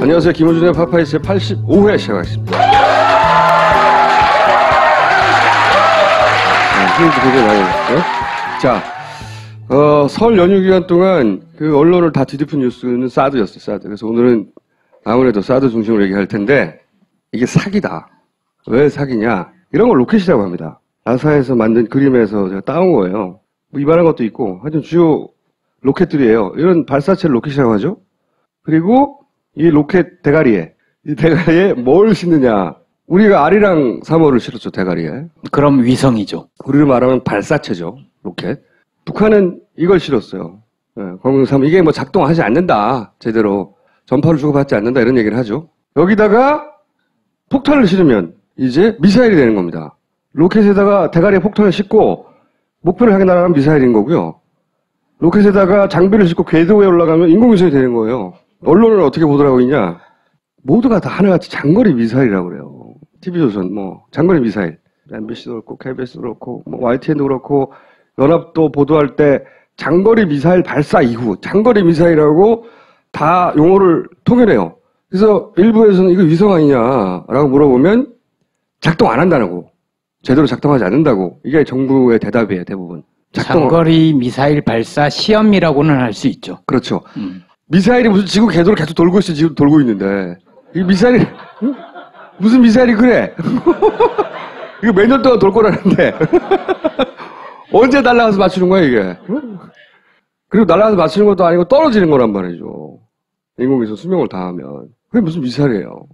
안녕하세요. 김호준의 파파이스의 85회 시작하겠습니다. 힘도 굉장히 많이 났죠. 자, 설 연휴 기간 동안 그 언론을 다 뒤덮은 뉴스는 사드였어요, 사드. 그래서 오늘은 아무래도 사드 중심으로 얘기할 텐데, 이게 사기다. 왜 사기냐? 이런 걸 로켓이라고 합니다. 나사에서 만든 그림에서 제가 따온 거예요. 뭐 이만한 것도 있고, 하여튼 주요 로켓들이에요. 이런 발사체를 로켓이라고 하죠. 그리고 이 로켓 대가리에, 이 대가리에 뭘 싣느냐. 우리가 아리랑 3호를 실었죠, 대가리에. 그럼 위성이죠. 우리로 말하면 발사체죠, 로켓. 북한은 이걸 실었어요. 공룡 3호. 이게 뭐 작동하지 않는다, 제대로. 전파를 주고받지 않는다, 이런 얘기를 하죠. 여기다가 폭탄을 실으면 이제 미사일이 되는 겁니다. 로켓에다가 대가리에 폭탄을 싣고 목표를 향해 날아가면 미사일인 거고요. 로켓에다가 장비를 싣고 궤도에 올라가면 인공위성이 되는 거예요. 언론은 어떻게 보도하고 있냐? 모두가 다 하나같이 장거리 미사일이라고 그래요. TV조선, 장거리 미사일. MBC도 그렇고, KBS도 그렇고, YTN도 그렇고, 연합도 보도할 때 장거리 미사일 발사 이후, 장거리 미사일이라고 다 용어를 통일해요. 그래서 일부에서는 이거 위성 아니냐라고 물어보면 작동 안 한다고. 제대로 작동하지 않는다고. 이게 정부의 대답이에요, 대부분. 장거리 미사일 발사 시험이라고는 할 수 있죠. 그렇죠. 미사일이 무슨 지구 궤도를 계속 돌고 있어, 지금 돌고 있는데. 이 미사일이, 응? 무슨 미사일이 그래? 이거 몇 년 동안 돌 거라는데. 언제 날아가서 맞추는 거야, 이게? 응? 그리고 날아가서 맞추는 것도 아니고 떨어지는 거란 말이죠. 인공위성 수명을 다하면. 그게 무슨 미사일이에요?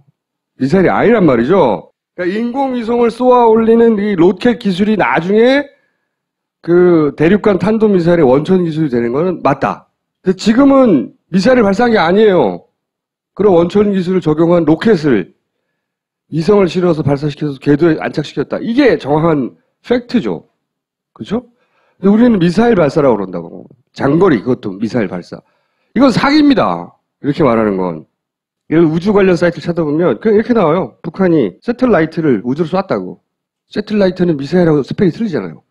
미사일이 아니란 말이죠. 그러니까 인공위성을 쏘아 올리는 이 로켓 기술이 나중에 그 대륙간 탄도미사일의 원천 기술이 되는 거는 맞다. 근데 지금은 미사일을 발사한 게 아니에요. 그런 원천 기술을 적용한 로켓을 위성을 실어서 발사시켜서 궤도에 안착시켰다. 이게 정확한 팩트죠. 그렇죠? 근데 우리는 미사일 발사라고 그런다고. 장거리, 그것도 미사일 발사. 이건 사기입니다. 이렇게 말하는 건. 우주 관련 사이트를 찾아보면 그냥 이렇게 나와요. 북한이 새틀라이트를 우주로 쐈다고. 새틀라이트는 미사일하고 스펠이 틀리잖아요.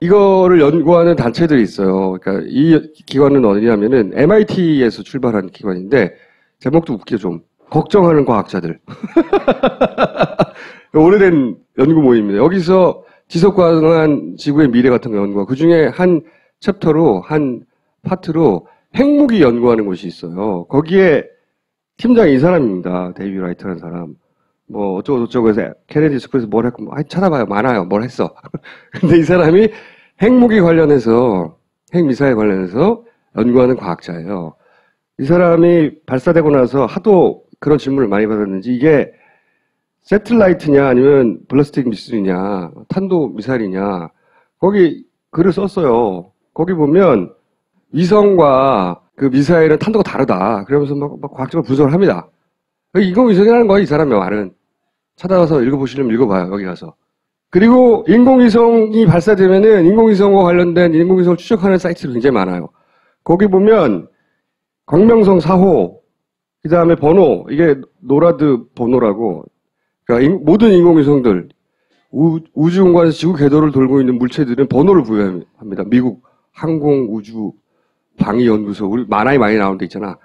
이거를 연구하는 단체들이 있어요. 그러니까 이 기관은 어디냐면은 MIT에서 출발한 기관인데 제목도 웃겨 좀. 걱정하는 과학자들. 오래된 연구 모임입니다. 여기서 지속 가능한 지구의 미래 같은 거 연구하고 그중에 한 챕터로 한 파트로 핵무기 연구하는 곳이 있어요. 거기에 팀장이 이 사람입니다. 데이비 라이트라는 사람. 어쩌고저쩌고 해서 케네디 스쿨에서 뭘 했고, 찾아봐요. 많아요. 뭘 했어. 근데 이 사람이 핵무기 관련해서, 핵미사일 관련해서 연구하는 과학자예요. 이 사람이 발사되고 나서 하도 그런 질문을 많이 받았는지 이게 새틀라이트냐 아니면 블라스틱 미술이냐, 탄도 미사일이냐, 거기 글을 썼어요. 거기 보면 위성과 그 미사일은 탄도가 다르다. 그러면서 막 과학적으로 분석을 합니다. 인공위성이라는 거야, 이 사람의 말은. 찾아가서 읽어보시려면 읽어봐요, 여기 가서. 그리고 인공위성이 발사되면은 인공위성과 관련된 인공위성을 추적하는 사이트가 굉장히 많아요. 거기 보면 광명성 4호, 그 다음에 번호, 이게 노라드 번호라고, 그러니까 모든 인공위성들, 우주 공간에서 지구 궤도를 돌고 있는 물체들은 번호를 부여합니다. 미국 항공우주방위연구소, 우리 만화에 많이 나오는 데 있잖아.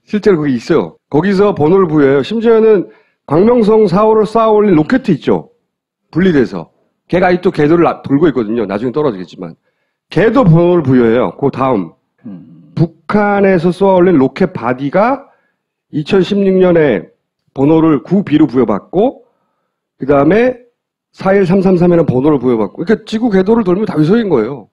실제로 그게 있어요. 거기서 번호를 부여해요. 심지어는 광명성 4호를 쌓아 올린 로켓 있죠. 분리돼서. 걔가 아직도 궤도를 돌고 있거든요. 나중에 떨어지겠지만. 걔도 번호를 부여해요. 그 다음. 북한에서 쏘아 올린 로켓 바디가 2016년에 번호를 9B로 부여받고, 그 다음에 41333에는 번호를 부여받고, 그러니까 지구 궤도를 돌면 다 위성인 거예요.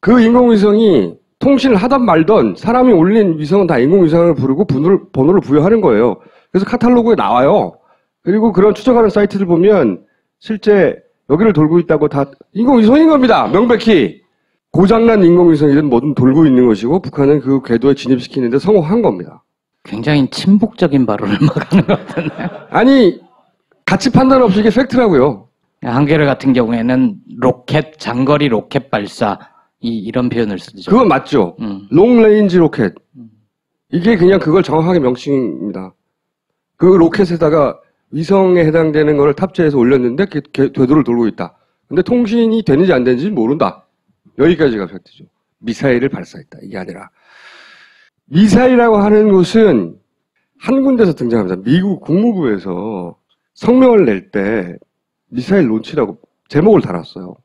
그 인공위성이 통신을 하던 말던 사람이 올린 위성은 다 인공위성을 부르고 번호를 부여하는 거예요. 그래서 카탈로그에 나와요. 그리고 그런 추적하는 사이트들 보면 실제 여기를 돌고 있다고 다 인공위성인 겁니다. 명백히. 고장난 인공위성이든 뭐든 돌고 있는 것이고 북한은 그 궤도에 진입시키는데 성공한 겁니다. 굉장히 친북적인 발언을 막 하는 것 같은데. 아니, 가치 판단 없이 이게 팩트라고요. 한겨레 같은 경우에는 장거리 로켓 발사, 이런 표현을 쓰죠. 그건 맞죠. 롱레인지 로켓. 이게 그냥 그걸 정확하게 명칭입니다. 그 로켓에다가 위성에 해당되는 걸 탑재해서 올렸는데 궤도를 돌고 있다. 근데 통신이 되는지 안 되는지 모른다. 여기까지가 팩트죠. 미사일을 발사했다. 이게 아니라. 미사일이라고 하는 것은 한 군데서 등장합니다. 미국 국무부에서 성명을 낼 때 미사일 론치라고 제목을 달았어요.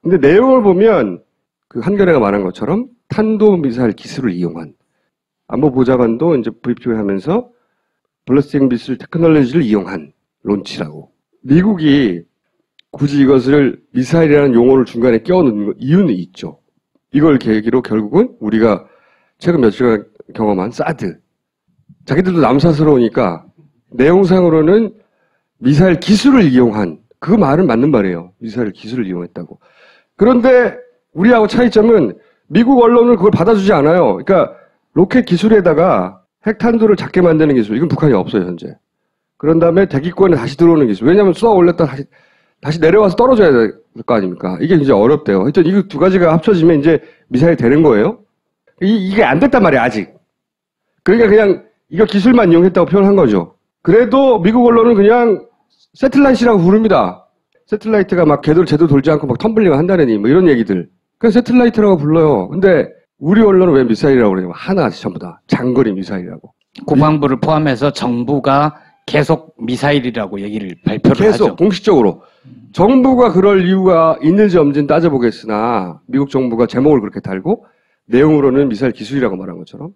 근데 내용을 보면 그 한겨레가 말한 것처럼 탄도미사일 기술을 이용한 안보보좌관도 이제 브리핑을 하면서 블러스팅 미사일 테크놀로지를 이용한 론치라고. 미국이 굳이 이것을 미사일이라는 용어를 중간에 끼워넣는 이유는 있죠. 이걸 계기로 결국은 우리가 최근 며칠간 경험한 사드. 자기들도 남사스러우니까 내용상으로는 미사일 기술을 이용한 그 말은 맞는 말이에요. 미사일 기술을 이용했다고. 그런데 우리하고 차이점은 미국 언론은 그걸 받아주지 않아요. 그러니까 로켓 기술에다가 핵탄두를 작게 만드는 기술. 이건 북한이 없어요, 현재. 그런 다음에 대기권에 다시 들어오는 기술. 왜냐하면 쏘아 올렸다 다시 내려와서 떨어져야 될 거 아닙니까? 이게 이제 어렵대요. 하여튼 이거 두 가지가 합쳐지면 이제 미사일이 되는 거예요. 이게 안 됐단 말이에요, 아직. 그러니까 그냥 이거 기술만 이용했다고 표현한 거죠. 그래도 미국 언론은 그냥 세틀라이트라고 부릅니다. 세틀라이트가 막 제대로 돌지 않고 막 텀블링을 한다느니 뭐 이런 얘기들. 그냥 세틀라이트라고 불러요. 근데 우리 언론은 왜 미사일이라고 그러냐면 하나같이 전부 다 장거리 미사일이라고. 국방부를 포함해서 정부가 계속 미사일이라고 얘기를 발표를 계속 하죠. 공식적으로. 정부가 그럴 이유가 있는지 없는지는 따져보겠으나 미국 정부가 제목을 그렇게 달고 내용으로는 미사일 기술이라고 말한 것처럼.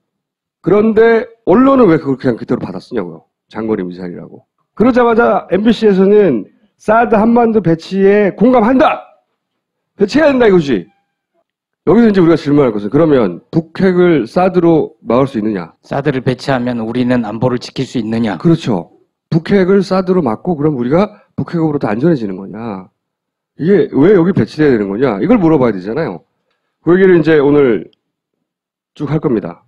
그런데 언론은 왜 그걸 그냥 그대로 받아쓰냐고요. 장거리 미사일이라고. 그러자마자 MBC에서는 사드 한반도 배치에 공감한다! 배치해야 된다 이거지. 여기서 이제 우리가 질문할 것은 그러면 북핵을 사드로 막을 수 있느냐? 사드를 배치하면 우리는 안보를 지킬 수 있느냐? 그렇죠. 북핵을 사드로 막고 그럼 우리가 북핵으로부터 안전해지는 거냐? 이게 왜 여기 배치돼야 되는 거냐? 이걸 물어봐야 되잖아요. 그 얘기를 이제 오늘 쭉 할 겁니다.